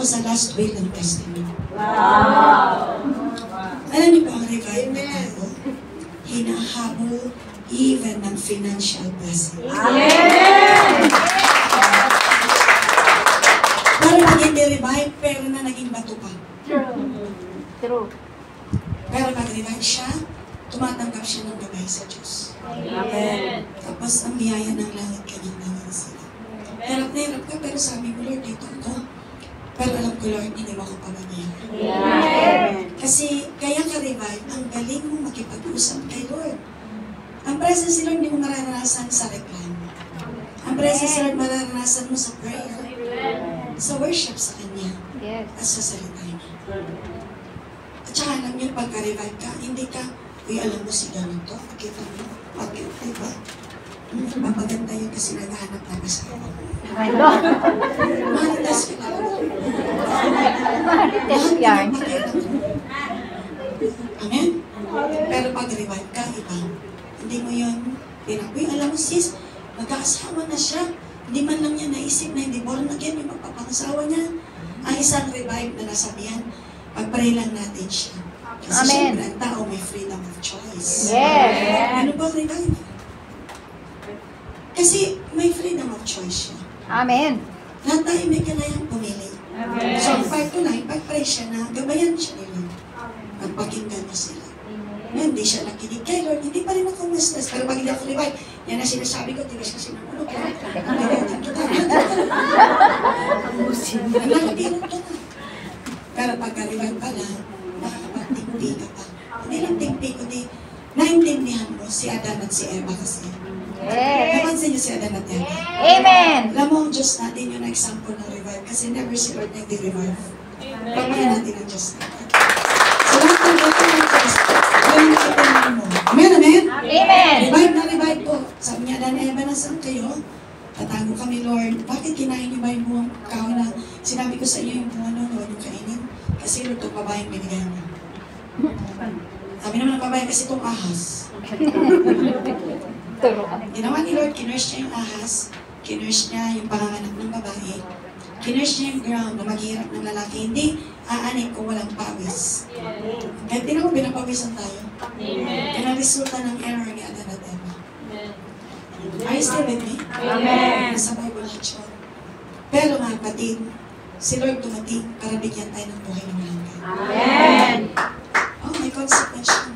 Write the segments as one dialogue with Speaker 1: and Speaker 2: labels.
Speaker 1: sa last week ng testimony.
Speaker 2: Wow!
Speaker 1: Alam niyo po ang revive na tao? Hinahabol even ng financial blessing.
Speaker 2: Amen!
Speaker 1: Pero pag hindi revive, pero na naging bato pa.
Speaker 2: True.
Speaker 1: Pero pag revive siya, tumatanggap siya ng gabay sa Diyos.
Speaker 2: Amen.
Speaker 1: Tapos ang biyaya ng langit kanyang nangin sila. Hirap na hirap ka, pero sabi mo, Lord, dito ako. Pero alam ko, Lord, hindi mo ako pababayaan.
Speaker 2: Amen.
Speaker 1: Kasi kaya ka-revive, ang galing mo makipag-usap kay Lord. Ang presence ni Lord, hindi mo mararanasan sa reklamo. Ang presence ni Lord, mararanasan mo sa prayer. Sa worship sa Kanya.
Speaker 2: Yes.
Speaker 1: At sa salita niya. At saka alam niyo, pagka-revive ka, hindi ka, uy, alam mo si ganito, nakita mo, bakit, diba? Mapaganda yun kasi naghahanap ng asawa.
Speaker 2: Hello.
Speaker 1: Maritas ka na.
Speaker 2: Marites yan.
Speaker 1: Amen? Pero pag revive ka, iba. Hindi mo yun pinakuy. Alam mo sis, magkaasawa na siya. Hindi man lang niya naisip na hindi born again yung magpapangasawa niya. Ang isang revive na nasabihan, pag-pray lang natin siya. Kasi
Speaker 2: Amen.
Speaker 1: siyempre ang tao may freedom of choice.
Speaker 2: Yes.
Speaker 1: Ano ba revive? Kasi may freedom of choice siya.
Speaker 2: Amen.
Speaker 1: Lahat tayo may kanayang pumili.
Speaker 2: Amen.
Speaker 1: So, ang part ko lang, pag-pray siya na, gabayan siya nila. Magpakinggan niya sila. Ngayon, hindi siya nakinig kay Lord, hindi pa rin ako mas-stress. Pero pag hindi ako revive, yan na sinasabi ko, tigas kasi ng ulo. Ang gagawin kita. Nakapirot ka na. Pero pagka-revive ka na, nakakapag-tingpi ka pa. Hindi lang tingpi, kundi naintindihan mo si Adan at si Eva kasi.
Speaker 2: Yes.
Speaker 1: Napansin niyo si Adan at Eva.
Speaker 2: Amen.
Speaker 1: Alam mo, ang Diyos natin yung example ng revive kasi never si Lord nag-revive. Pagmaya natin ang Diyos natin. So lahat ng ito ng Diyos, yun ang kailangan mo. Amen, amen?
Speaker 2: Amen.
Speaker 1: Revive na revive po. Sabi niya, Adan, Eva, nasaan kayo? Tatago kami, Lord. Bakit kinain niyo ba yung buong kahoy na sinabi ko sa inyo yung buong ano, huwag niyo kainin? Kasi Lord, itong babaeng binigay mo. Sabi naman ng babae, kasi itong ahas. Ginawa ni Lord, kinurse niya yung ahas, kinurse niya yung panganganak ng babae, kinurse niya yung ground na maghihirap ng lalaki, hindi aanin kung walang pawis. Kahit di naman pinapawisan tayo. Yan ang resulta ng error ni Adan at Eva. Are you still with me?
Speaker 2: Amen.
Speaker 1: Nasa Bible lahat yun. Pero mga kapatid, si Lord dumating para bigyan tayo ng buhay ng langit.
Speaker 2: Amen.
Speaker 1: Oh, may consequence yun.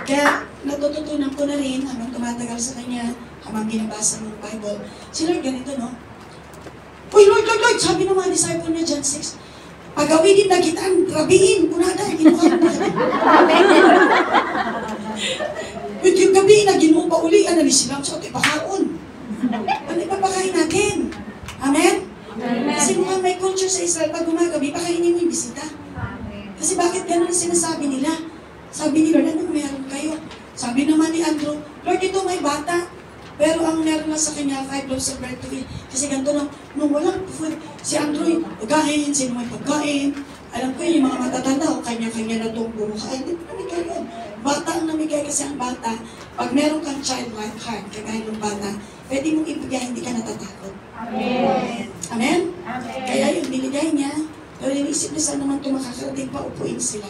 Speaker 1: Kaya natututunan ko na rin habang tumatagal sa kanya, habang binabasa ng Bible. Si Lord ganito, no? Uy, Lord, Lord, Lord! Sabi ng mga disciple niya, John 6, pagawin na kitaan, rabiin, kunada, ginuha mo. Wait, yung gabi na ginuha pa uli, ano ni silang sa ating bakaon. Ano ipapakain natin? Amen? Kasi mukhang may culture sa Israel, pag gumagabi, pakainin mo yung bisita. Kasi bakit ganun ang sinasabi nila? Sabi ni Lord, anong meron kayo? Sabi naman ni Andrew, Lord, ito may bata. Pero ang meron na sa kanya, 5 loaves of bread to eat. Kasi ganito lang, nung walang food, si Andrew, pagkain, sino may pagkain. Alam ko yun, yung mga matatanda, o kanya-kanya na itong puro kain. Hindi ko namigay yun. Bata ang namigay kasi ang bata, pag meron kang childlike heart, kagaya ng bata, pwede mong ibigay, hindi ka natatakot.
Speaker 2: Amen.
Speaker 1: Amen?
Speaker 2: Amen.
Speaker 1: Kaya yung binigay niya, pero inisip niya saan naman ito makakarating pa, upuin sila.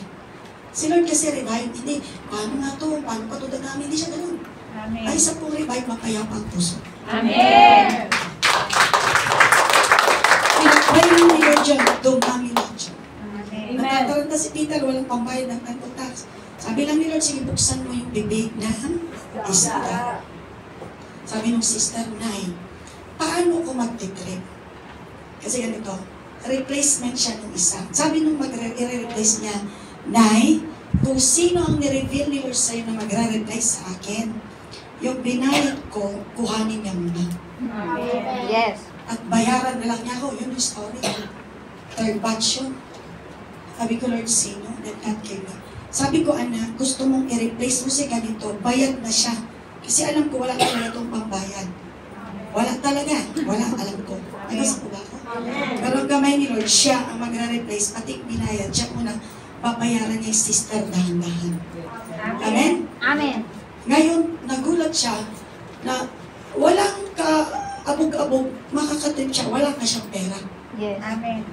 Speaker 1: Si Lord kasi revive, hindi, paano nga to, paano pa ito dagami, hindi siya ganun.
Speaker 2: Amen.
Speaker 1: Ay, isa pong revive, mapayapa ang puso.
Speaker 2: Amen.
Speaker 1: Pinapray mo ni Lord dyan, dumami lang dyan.
Speaker 2: Amen.
Speaker 1: Natataranta si Peter, walang pambayad ng temple tax. Sabi lang ni Lord, sige, buksan mo yung bibig ng isda. Sabi ng sister, Nay, paano ko magtitrip? Kasi ganito, replacement siya ng isa. Sabi nung i-replace niya, Nay, kung sino ang nireveal ni Lord sa'yo na magre-replace sa akin, yung binayad ko, kuhanin niya muna.
Speaker 2: Yes.
Speaker 1: At bayaran na lang niya ako, yun yung story. Third batch yun. Sabi ko, Lord, sino? Then God came me. Sabi ko, anak, gusto mong i-replace mo si ganito, bayad na siya. Kasi alam ko, wala talaga itong pambayad. Wala talaga. Wala, alam ko. Nagas ko ba ako? Pero ang kamay ni Lord, siya ang magre-replace, pati binayad. Siya muna, babayaran niya yung sister dahan-dahan. Amen?
Speaker 2: Amen.
Speaker 1: Ngayon, nagulat siya na walang ka-abog-abog, makakatrip siya, wala na siyang pera.
Speaker 2: Yes. Amen.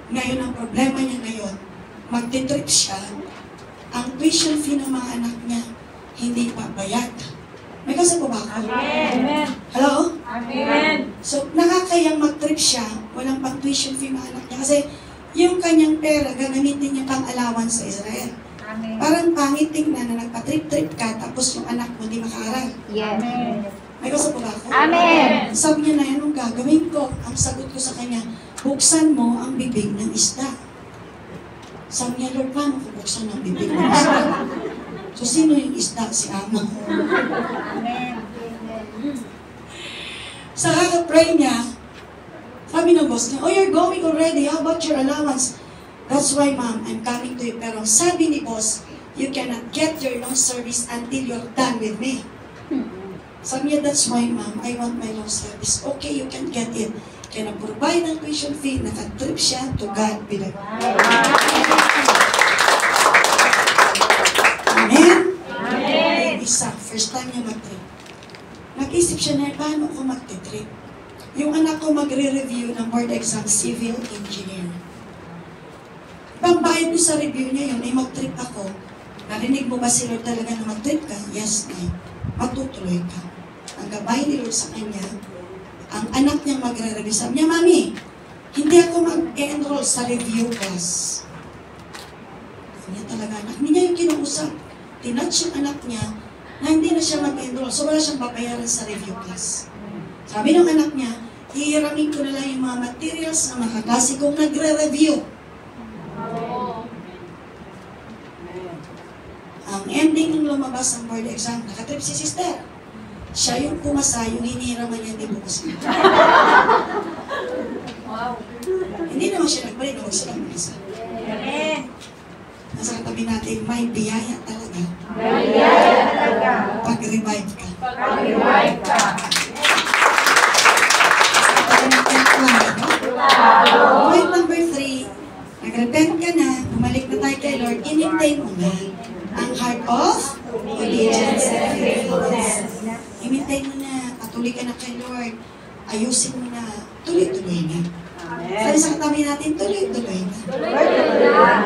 Speaker 1: Ngayon, ang problema niya ngayon, magtitrip siya, ang tuition fee ng mga anak niya, hindi pa bayad. May kasi po ba ako?
Speaker 2: Amen.
Speaker 1: Hello?
Speaker 2: Amen.
Speaker 1: So, nakakayang mag-trip siya, walang pang tuition fee mga anak niya. Kasi yung kanyang pera, gagamitin niya pang allowance sa Israel.
Speaker 2: Amen.
Speaker 1: Parang pangit tingnan na nagpa-trip-trip ka, tapos yung anak mo di makaaral.
Speaker 2: Yes.
Speaker 1: May gusto po ba ako?
Speaker 2: Amen.
Speaker 1: Sabi niya na, anong gagawin ko? Ang sagot ko sa kanya, buksan mo ang bibig ng isda. Sabi niya, Lord, paano ko buksan ang bibig ng isda? So, sino yung isda? Si Ama. Sa kaka-pray niya, sabi ng boss niya, oh, you're going already. How about your allowance? That's why, ma'am, I'm coming to you. Pero sabi ni boss, you cannot get your long service until you're done with me. Sabi niya, that's why, ma'am, I want my long service. Okay, you can get it. Kaya na-provide ang tuition fee, naka-trip siya, to God be the Amen? Amen. Isa, first time niya mag-trip. Nag-isip siya na, paano ako mag-trip? Yung anak ko magre-review ng board exam, civil engineer. Pambayad ko sa review niya yun, ay mag-trip ako. Narinig mo ba si Lord talaga na mag-trip ka? Yes, ay. Matutuloy ka. Ang gabay ni Lord sa kanya, ang anak niya magre-review. Sabi niya, Mami, hindi ako mag-enroll sa review class. Kanya talaga anak. Hindi niya yung kinausap. Tinatch yung anak niya na hindi na siya mag-enroll. So wala siyang babayaran sa review class. Sabi ng anak niya, hihiramin ko na lang yung mga materials na mga kaklase kong nagre-review. Ang ending ng lumabas ng board exam, nakatrip si sister. Siya yung pumasa, yung hinihiraman niya, hindi bukas niya. Hindi naman siya nagbalik, huwag silang mag-isa. Nasa katabi natin, may biyaya talaga.
Speaker 2: May biyaya talaga.
Speaker 1: Pag-revive ka.
Speaker 2: Pag-revive ka.
Speaker 1: Point number 3, nag-repent ka na, bumalik na tayo kay Lord, inintay mo na ang heart of obedience and faithfulness. Inintay mo na, patuloy ka na kay Lord, ayusin mo na, tuloy-tuloy na. Sabi sa katabi natin, tuloy-tuloy na.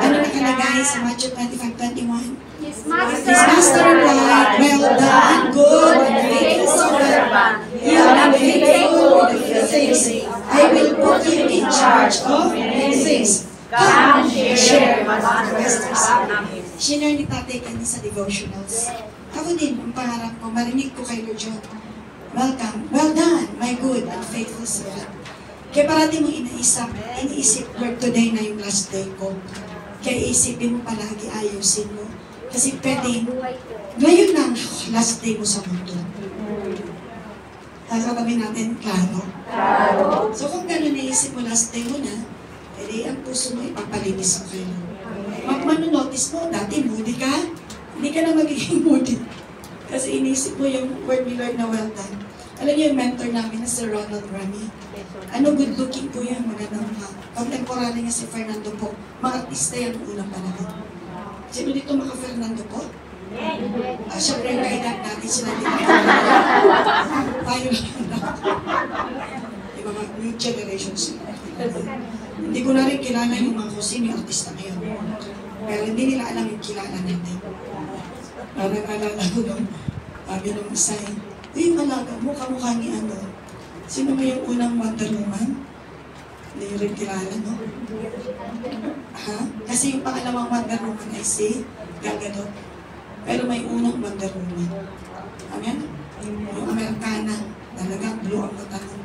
Speaker 1: Ano nakalagay sa Matthew 25:21?
Speaker 2: His
Speaker 1: His master replied, well done, good and faithful servant. You have been faithful with a few things. I will put you in charge of many things. Come and share my master's. Shinare ni Tatay kanina sa devotionals. Ako din, ang pangarap ko, marinig ko kay Lord John. Welcome, well done, my good and faithful servant. Kaya parati mong iniisip, Lord, today na yung last day ko. Kaya isipin mo palagi, ayusin mo. Kasi pwede, ngayon lang, last day mo sa mundo. Sasabi natin, klaro. So kung gano'n naisip mo, last day mo na, edi ang puso mo ipapalinis mo kayo. Manonotice mo, dati moody ka, hindi ka na magiging moody. Kasi inisip mo yung word ni Lord na well done. Alam niyo yung mentor namin na si Ronald Rami. Ano, good looking po yan, magandang mga. Contemporary nga si Fernando po. Mga artista yan unang panahon. Sino dito mga Fernando po? Siyempre yung kainan natin sila dito. Tayo lang. Yung mga new generations. Hindi ko na rin kilala yung mga kusino yung artista ngayon. Pero hindi nila alam yung kilala natin. Parang alala ko nung sabi nung isa yung alaga mo, kamukha ni ano. Sino ba yung unang Wonder Woman? Hindi nyo rin kilala, no? Ha? Kasi yung pangalawang Wonder Woman ay si Gal Gadot. Pero may unang Wonder Woman. Amen? Yung Amerikana, talagang blue ang mata ko.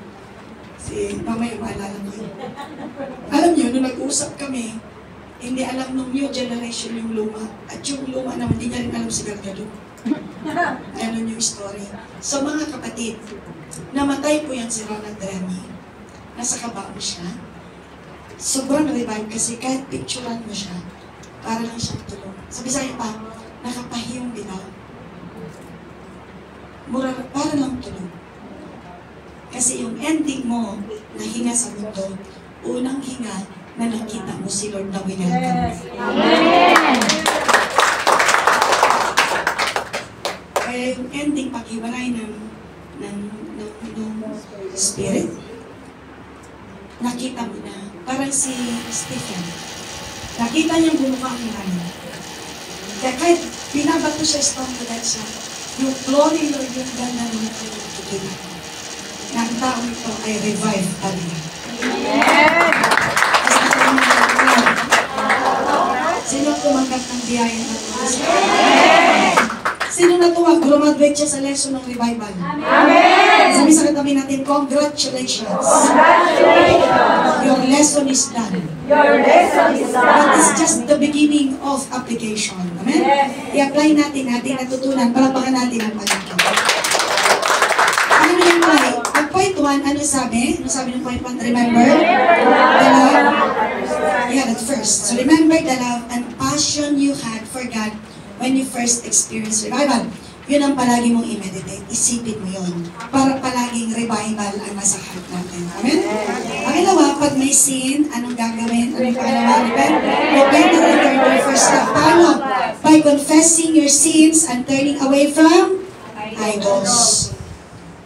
Speaker 1: Si mamaya maalala ko yun. Alam niyo, nung nag-usap kami, hindi alam nung new generation yung luma. At yung luma naman, hindi niya rin alam si Gal Gadot. Ganon yung story. So mga kapatid, namatay po yan si Ronald Rami. Nasa kabao siya. Sobrang revive kasi kahit picturean mo siya, para lang siyang tulong. Sabi sa'yo pa, nakapahiyong binaw. Para lang tulong. Kasi yung ending mo na hinga sa mundo, unang hinga na nakita mo si Lord na winelcome.
Speaker 2: Amen!
Speaker 1: Kaya yung ending paghiwalay ng spirit, nakita mo na. Parang si Stephen. Nakita niyang bumuka ang langit. Kaya kahit binabato siya, stone to that siya, yung glory, Lord, yung ganda naman kayo nakikita ko. Na ang tao ito ay revive pa rin. Sino tumanggap ng biyaya ng Diyos? Sino natuwa? Graduate siya sa lesson ng revival.
Speaker 2: Amen!
Speaker 1: Sabi sa katabi natin, congratulations. Your lesson is done.
Speaker 2: Your lesson is
Speaker 1: But
Speaker 2: done.
Speaker 1: it's just the beginning of application. Amen? I-apply natin natutunan, para baka natin ang pagkakita. Ano yung apply? Ang point 1, ano sabi? Ano sabi ng point 1? Remember? The love. Yeah, that first. So remember the love and passion you had for God when you first experienced revival. Yun ang palagi mong i-meditate. Isipin mo yun. Para palaging revival ang nasa heart natin. Amen? Pangalawa, pag may sin, anong gagawin? Anong pangalawa? Repent and return to your first love. Paano? By confessing your sins and turning away from idols.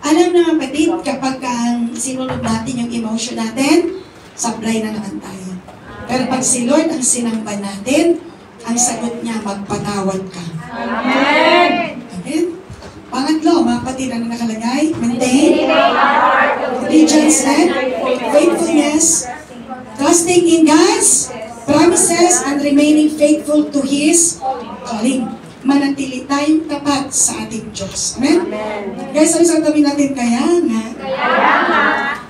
Speaker 1: Alam naman patid, kapag sinunod natin yung emotion natin, sablay na naman tayo. Pero pag si Lord ang sinamba natin, ang sagot niya, magpatawad ka.
Speaker 2: Amen!
Speaker 1: Amen? Pangatlo, mga kapatid, ano nakalagay? Maintain obedience and faithfulness, trusting in God's promises and remaining faithful to His calling. Manatili tayong tapat sa ating Diyos. Amen? Guys, sabi tabi natin, kaya nga,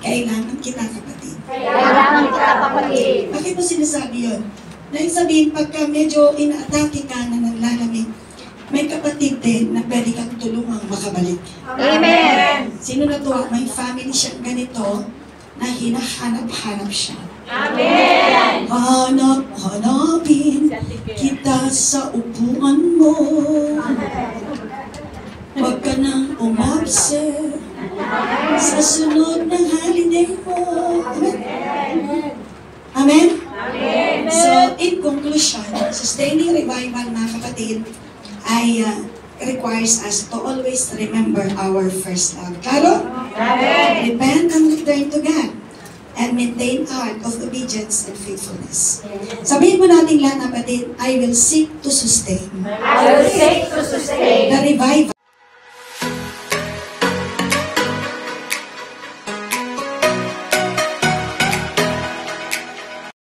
Speaker 1: kailangan kita, kapatid.
Speaker 2: Kailangan kita, kapatid.
Speaker 1: Bakit mo sinasabi yun? Dahil sabihin, pagka medyo ina-atake ka na naglalamig, may kapatid din na pwede kang tulungang makabalik.
Speaker 2: Amen!
Speaker 1: Sino na to? May family siyang ganito na hinahanap-hanap siya.
Speaker 2: Amen!
Speaker 1: Hanap-hanapin kita sa upuan mo. Huwag ka nang umabse sa sunod ng holiday mo. Amen? Amen? So, in conclusion, sustaining revival, mga kapatid, ay requires us to always remember our first love. Claro?
Speaker 2: Amen!
Speaker 1: Repent and return to God and maintain a heart of obedience and faithfulness. Sabihin mo natin lahat, kapatid, I will seek to sustain
Speaker 2: I will seek to sustain
Speaker 1: the revival